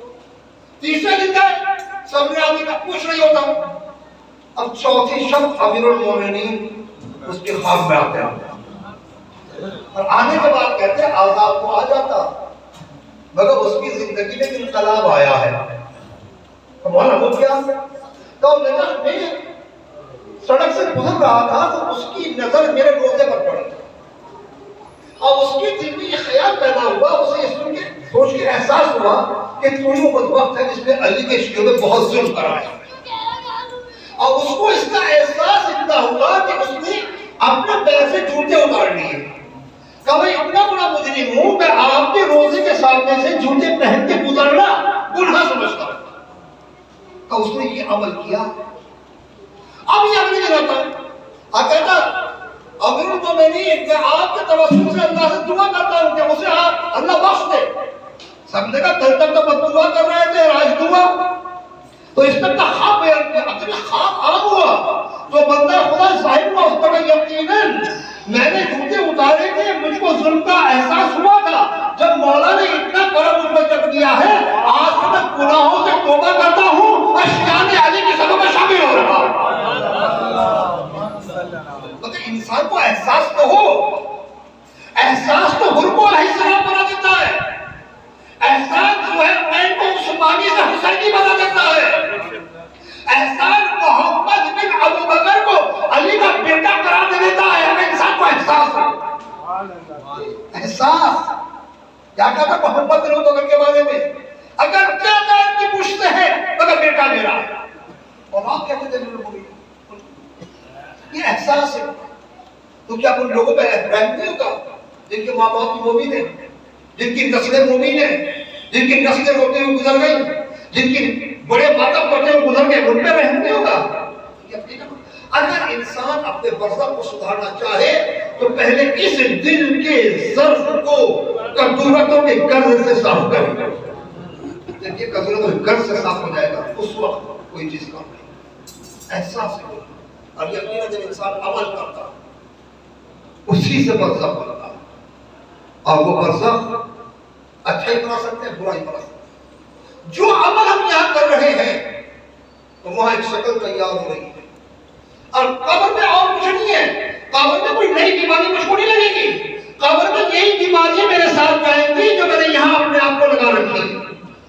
تیسرے دن گئے، سب نے آمین کہا، کچھ نہیں ہوتا۔ اب چوتھی شب امیر المومنین اس کے خواب میں آتے ہیں اور آنے کے بعد کہتے ہیں عذاب کو آ جاتا مگر اس کی زندگی میں انقلاب آیا ہے۔ مولا وہ کیا؟ تو نجف میں سڑک سے گزر رہا تھا تو اس کی نظر میرے روزے پر پڑی اور اس کے دل میں یہ خیال پیدا ہوا، اسے یہ سن کے سوچ کے احساس ہوا کہ تو وہ بدبخت ہے جس نے علی کے شیعوں میں بہت ظلم کرا ہے، اور اس کو اس کا احساس اتنا ہوا کہ اس نے اپنے پیر سے جوتے اتار لیے۔ کہ میں اتنا بڑا مجرم ہوں، میں آپ کے روزے کے سامنے سے جوتے پہن کے گزرنا گناہ سمجھتا ہوں۔ کہ اس نے یہ عمل کیا، اب یہ اگلی دن آتا ہے، کہتا امیر المومنین کہ آپ کے توسل سے اللہ سے دعا کرتا ہوں کہ اسے آپ اللہ بخش دے۔ سب نے کہا کل تک تو بد دعا کر رہے تھے، آج دعا؟ تو اس تک کا خواب بیان کیا، اگر خواب عام ہوا تو بندہ خدا ظاہر ہوا، اس پر یقیناً میں نے جوتے اتارے تھے، مجھ کو ظلم کا احساس ہوا تھا، جب مولا نے اتنا کرم مجھ پر جب کیا ہے، آج سے میں گناہوں سے توبہ کرتا ہوں، اشیان علی کی سبب میں شامل ہو رہا ہوں۔ انسان کو احساس تو ہو، احساس تو حرم علیہ السلام بنا دیتا ہے، احساس جو ہے میں کو عثمانی سے حسینی بنا دیتا ہے، احساس محمد بن ابو بکر کو علی کا بیٹا قرار دے دیتا ہے، اگر انسان کو احساس ہو۔ احساس کیا کہا تھا محمد بن ابو بکر کے بارے میں؟ اگر کیا ان کی پشت ہے مگر بیٹا میرا، اور آپ کہتے تھے یہ احساس ہے۔ تو کیا ان لوگوں پہ رحم نہیں ہوتا جن کے ماں باپ مومن ہیں، جن کی نسلیں مومن ہیں، جن کی نسلیں روتے ہوئے گزر گئی، جن کی بڑے ماتم کرتے ہوئے گزر گئے، ان پہ رحم نہیں ہوگا؟ اگر انسان اپنے برزخ کو سدھارنا چاہے تو پہلے اس دل کے ظرف کو کدورتوں کے قرض سے صاف کرے۔ جب یہ کدورتوں کے قرض سے صاف ہو جائے گا اس وقت کوئی چیز کام نہیں، احساس ہے۔ اور یقیناً جب انسان عمل کرتا اسی سے برزخ بنتا ہے، اور وہ برزخ اچھا ہی بنا سکتے ہیں، برا ہی بنا سکتے ہیں۔ جو عمل ہم یہاں کر رہے ہیں تو وہاں ایک شکل تیار ہو رہی ہے، اور قبر میں اور کچھ نہیں ہے، قبر میں کوئی نئی بیماری مجھ کو نہیں لگے گی، قبر میں یہی بیماریاں میرے ساتھ جائیں گی جو میں نے یہاں اپنے آپ کو لگا رکھی ہے،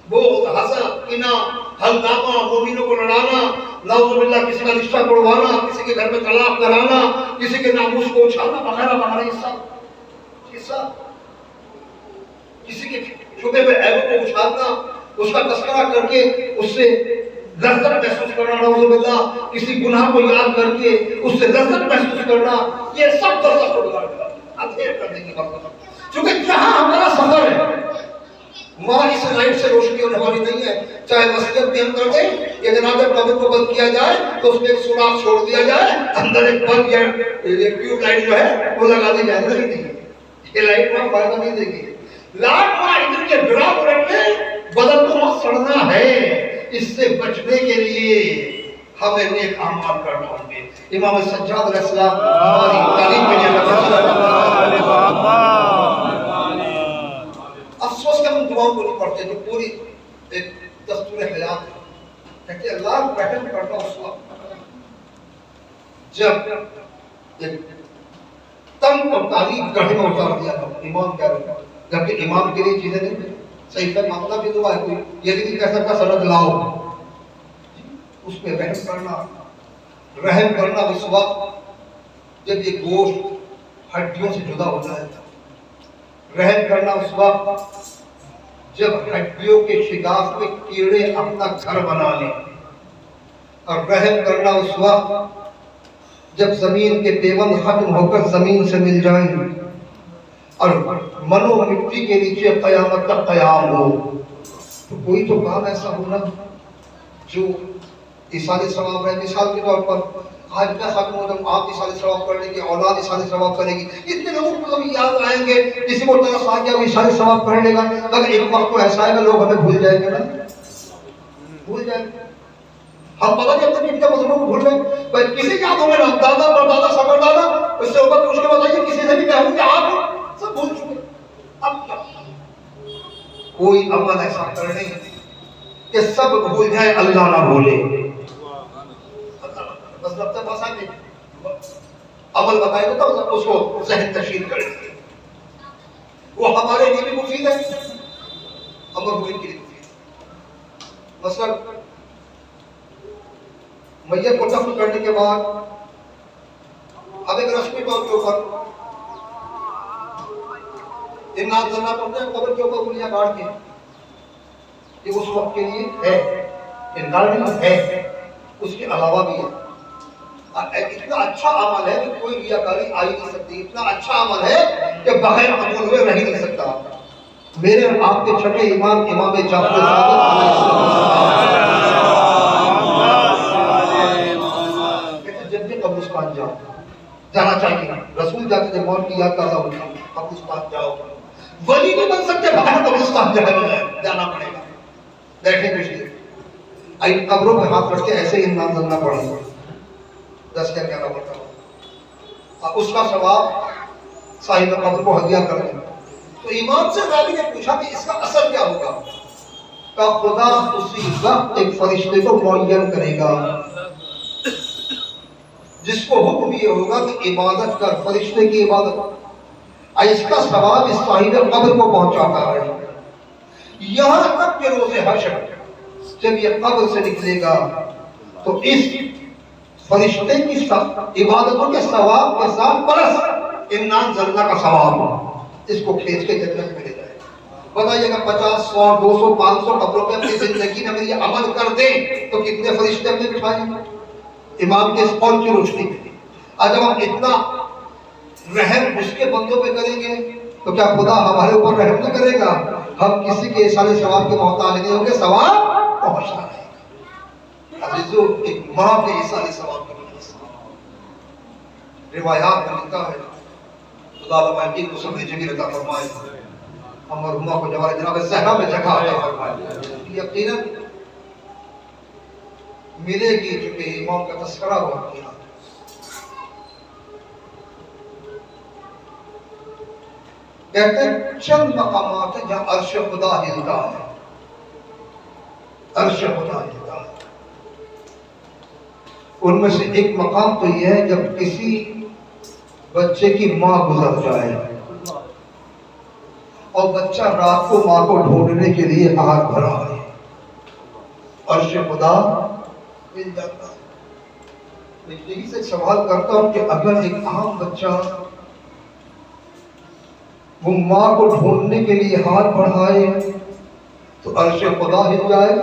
بغض، حسد، کینہ، ہنگامہ، مومنوں کو لڑانا، نعوذ باللہ کسی کا رشتہ توڑوانا، کسی کے گھر میں طلاق کرانا، کسی کے ناموس کو اچھالنا وغیرہ وغیرہ، یہ سب کسی کے چھپے ہوئے عیبوں کو اچھالنا، اس کا تذکرہ کر کے اس سے لذت محسوس کرنا، نعوذ باللہ کسی گناہ کو یاد کر کے اس سے لذت محسوس کرنا، یہ سب برزخ کو گزارنا اندھیر کر دیں گے برزخ۔ چونکہ جہاں ہمارا سفر ہے وہاں اس لائٹ سے روشنی ہونے والی نہیں ہے، چاہے مسجد میں ہم کر دیں یا جناب قبر کو بند کیا جائے تو اس میں ایک سوراخ چھوڑ دیا جائے، اندر ایک بلب یا ٹیوب لائٹ جو ہے وہ لگا دی جائے، نہیں یہ لائٹ وہاں فائدہ نہیں دے گی، لائٹ وہاں ادھر کے ڈراپ رکھنے بدن کو وہاں سڑنا ہے، اس سے بچنے کے لیے ہمیں نیک اعمال کرنا ہوں گے۔ امام سجاد علیہ السلام ہماری تعلیم میں یہ افسوس کہ ہم دعاؤں کو نہیں پڑھتے جو پوری ایک دستور حیات ہے، کہتے اللہ رحم کرنا اس وقت جب ایک تنگ اور تعلیم گڑھے میں اتار دیا تھا امام کہہ رہا تھا، جبکہ امام کے لیے چیزیں نہیں صحیح پر معاملہ بھی دعا ہے، کوئی یہ نہیں کہہ سکتا سند لاؤ، اس پہ رحم کرنا اس وقت جب یہ گوشت ہڈیوں سے جدا ہو جائے، رحم کرنا اس وقت جب ہڈیوں کے شگاف میں کیڑے اپنا گھر بنا لیں، اور رحم کرنا اس وقت جب زمین کے پیوند ختم ہو کر زمین سے مل جائیں اور منو مٹی کے نیچے قیامت کا قیام ہو، تو کوئی تو کام ایسا ہونا جو ایصال ثواب ہے۔ مثال کے طور پر آج میں ختم ہو جاؤں آپ اس سال ثواب کرنے کی اولاد اس سال ثواب کرے گی. اتنے لوگوں کو کبھی یاد آئیں گے کسی کو طرح ساتھ کیا اس سال ثواب کر لے گا. مگر ایک وقت تو ایسا ہے کہ لوگ ہمیں بھول جائیں گے نا, بھول جائیں گے. ہم پتہ نہیں اپنے کتنے مذہبوں کو بھول گئے. کسی کے ہاتھوں میں دادا پردادا سفر دادا اس سے اوپر پوچھ کے بتائیے کسی سے بھی کہوں کہ آپ سب بھول چکے. اب کیا کوئی عمل ایسا کرنے کہ سب بھول جائے اللہ نہ بھولے. بس رب تک بس آئے عمل بتائے گا تو اس کو ذہن تشکیل کرے گا. وہ ہمارے لیے بھی مفید ہے, امر ہوئے کے لیے مفید ہے. مثلا میت کو دفن کرنے کے بعد اب ایک رسمی طور کے اوپر انعام کرنا پڑتا ہے قبر کے اوپر انگلیاں گاڑ کے. یہ اس وقت کے لیے ہے, انکار نہیں ہے, اس کے علاوہ بھی ہے. اتنا اچھا عمل ہے کہ کوئی ریاکاری آ ہی نہیں سکتی. اتنا اچھا عمل ہے کہ بغیر قبول ہوئے رہ ہی نہیں سکتا. میرے اور آپ کے چھٹے امام امام جعفر جب بھی قبرستان جاؤ جانا چاہیے. رسول جاتے تھے موت کی یاد تازہ ہوتی ہے قبرستان جاؤ. ولی نہیں بن سکتے باہر قبرستان جانا پڑے گا. بیٹھے پچھلے قبروں پہ ہاتھ رکھ کے ایسے ہی نام کرنا پڑے گا. 10 کا 11 مرتبہ اس کا ثواب صاحب قبر کو ہدیہ کر دیں. تو امام سے راوی نے پوچھا کہ اس کا اثر کیا ہوگا. کہ خدا اسی وقت ایک فرشتے کو معین کرے گا جس کو حکم یہ ہوگا کہ عبادت کر, فرشتے کی عبادت. اس کا ثواب اس صاحب قبر کو پہنچاتا ہے. یہاں تک کہ روز حشر جب یہ قبر سے نکلے گا تو اس فرشتے کی عبادتوں کے ثواب کے ساتھ پلس امنان زلزلہ کا ثواب اس کو کھینچ کے جنت میں لے جائے. بتائیے گا 50 100 200 500 قبروں پہ اپنی زندگی میں یہ عمل کر دیں تو کتنے فرشتے ہم نے بٹھائے امام کے اس قول کی روشنی میں. آج جب ہم اتنا رحم اس کے بندوں پہ کریں گے تو کیا خدا ہمارے اوپر رحم نہ کرے گا. ہم کسی کے سارے ثواب کے محتاج نہیں ہوں گے, ثواب پہنچتا ہے. عزیزو ایک ماں کے سارے ثواب کی وجہ سے روایات میں لکھا ہے خدا رحمتی کو سب نے جگہ عطا فرمائے. ہم مرحومہ کو جناب زہرا میں جگہ عطا فرمائے. یقیناً ملے گی چونکہ امام کا تذکرہ ہوا کیا. کہتے ہیں چند مقامات ہیں جہاں عرش خدا ہلتا ہے. عرش خدا ہلتا ہے. ان میں سے ایک مقام تو یہ ہے جب کسی بچے کی ماں گزر جائے اور بچہ رات کو ماں کو ڈھونڈنے کے لیے ہاتھ بھرا ہے, عرش خدا مل جاتا ہے. میں یہی سے سوال کرتا ہوں کہ اگر ایک عام بچہ وہ ماں کو ڈھونڈنے کے لیے ہاتھ بڑھائے تو عرش خدا ہل جائے.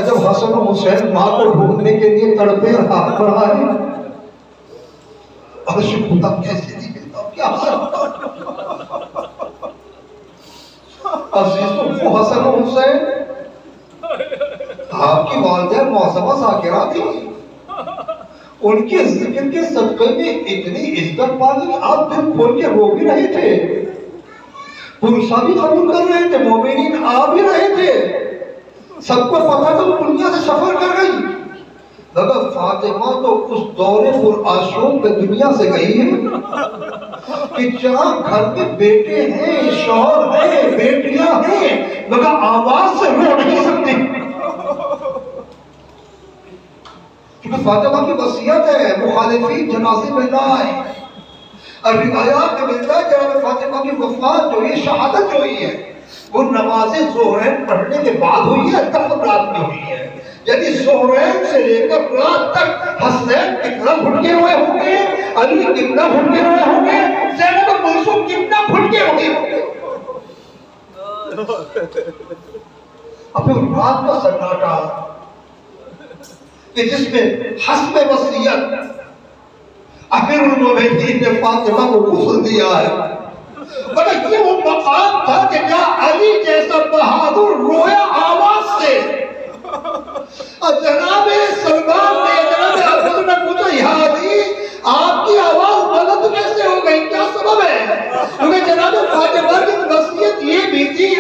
جب حسن و حسین ماں کو ڈھونڈنے کے لیے تڑپے اور ہاتھ بڑھائے عرش خدا کیسے نہیں ملتا. کیا عزیزوں وہ حسن و حسین آپ کی والدہ معصومہ ذاکرہ تھی. ان کے ذکر کے صدقے میں اتنی عزت پائی آپ دل کھول کے رو بھی رہے تھے, پرسا بھی قبول کر رہے تھے, مومنین آ بھی رہے تھے. سب کو پتا تھا وہ دنیا سے سفر کر گئی. مگر فاطمہ تو اس دور پرآشوب میں دنیا سے گئی ہے کہ جہاں گھر میں بیٹے ہیں, شوہر ہیں, بیٹیاں ہیں, مگر آواز سے رو نہیں سکتے. کیونکہ فاطمہ کی وصیت ہے مخالفین جنازے میں نہ آئے. اور روایات میں ملتا ہے جناب فاطمہ کی وفات جو ہے, شہادت جو ہوئی ہے, وہ نماز ظہرین پڑھنے کے بعد ہوئی ہے, تب رات میں ہوئی ہے. یعنی ظہرین سے لے کر رات تک حسین کتنا بھٹکے ہوئے ہوں گے, علی کتنا بھٹکے ہوئے ہوں گے, زینب کلثوم کتنا بھٹکے ہوئے ہوں گے. اب رات کا سناٹا کہ جس میں حسب وصیت امیر المومنین نے فاطمہ کو غسل دیا ہے. مگر یہ وہ مقام تھا کہ جہاں علی جیسا بہادر رویا آواز سے, اور جناب سلمان نے, جناب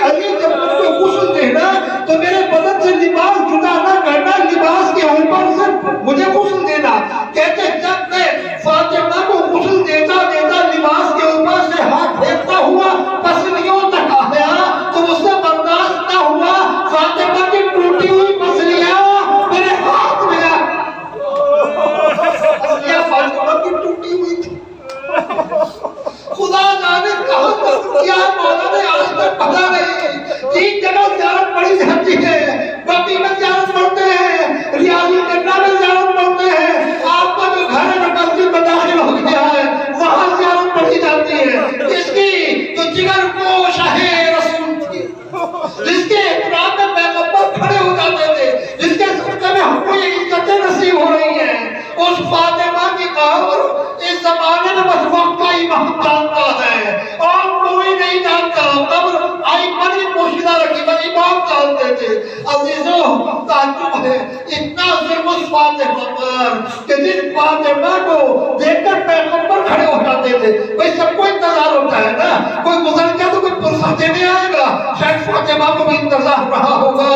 علی جب مجھ کو غسل دینا تو میرے بدن سے لباس جدا نہ کرنا، لباس کے اوپر سے مجھے غسل دینا۔ کہتے جب میں فاطمہ کو غسل دیتا دیتا لباس کے اوپر سے ہاتھ پھیرتا ہوا پسلیوں تک آیا تو اس سے برداشت نہ ہوا، فاطمہ کی ٹوٹی ہوئی پسلیاں میرے ہاتھ میں پسلیاں فاطمہ کی ٹوٹی ہوئی تھی۔ خدا جانے کہاں تک کیا مولا نے آج تک پتا نہیں۔ تین جگہ زیارت پڑی جاتی ہے، بقی میں زیارت پڑھتے ہیں، ریاضی کرنا میں زیارت پڑھتے ہیں، آپ کا جو گھر ہے مسجد میں داخل ہو گیا ہے وہاں زیارت پڑھی جاتی ہے۔ جس کی جو جگر پوش ہے رسول تھی، جس کے احترام میں پیغمبر کھڑے ہو جاتے تھے، جس کے صدقے میں ہم کو یہ عزتیں نصیب ہو رہی ہیں، اس فاطمہ کی قبر اس زمانے میں بس وقت کا امام جانتا ہے اور کوئی نہیں جانتا۔ قبر آئی بڑی پوشیدہ رکھی، بس امام جانتے تھے۔ عزیزوں تعجب ہے اتنا ظلم اس فاطمہ پر کہ جس فاطمہ کو دیکھ کر پیغمبر کھڑے ہو جاتے تھے۔ بھئی سب کو انتظار ہوتا ہے نا، کوئی گزر گیا تو کوئی پرسہ دینے آئے گا، شاید فاطمہ کو بھی انتظار رہا ہوگا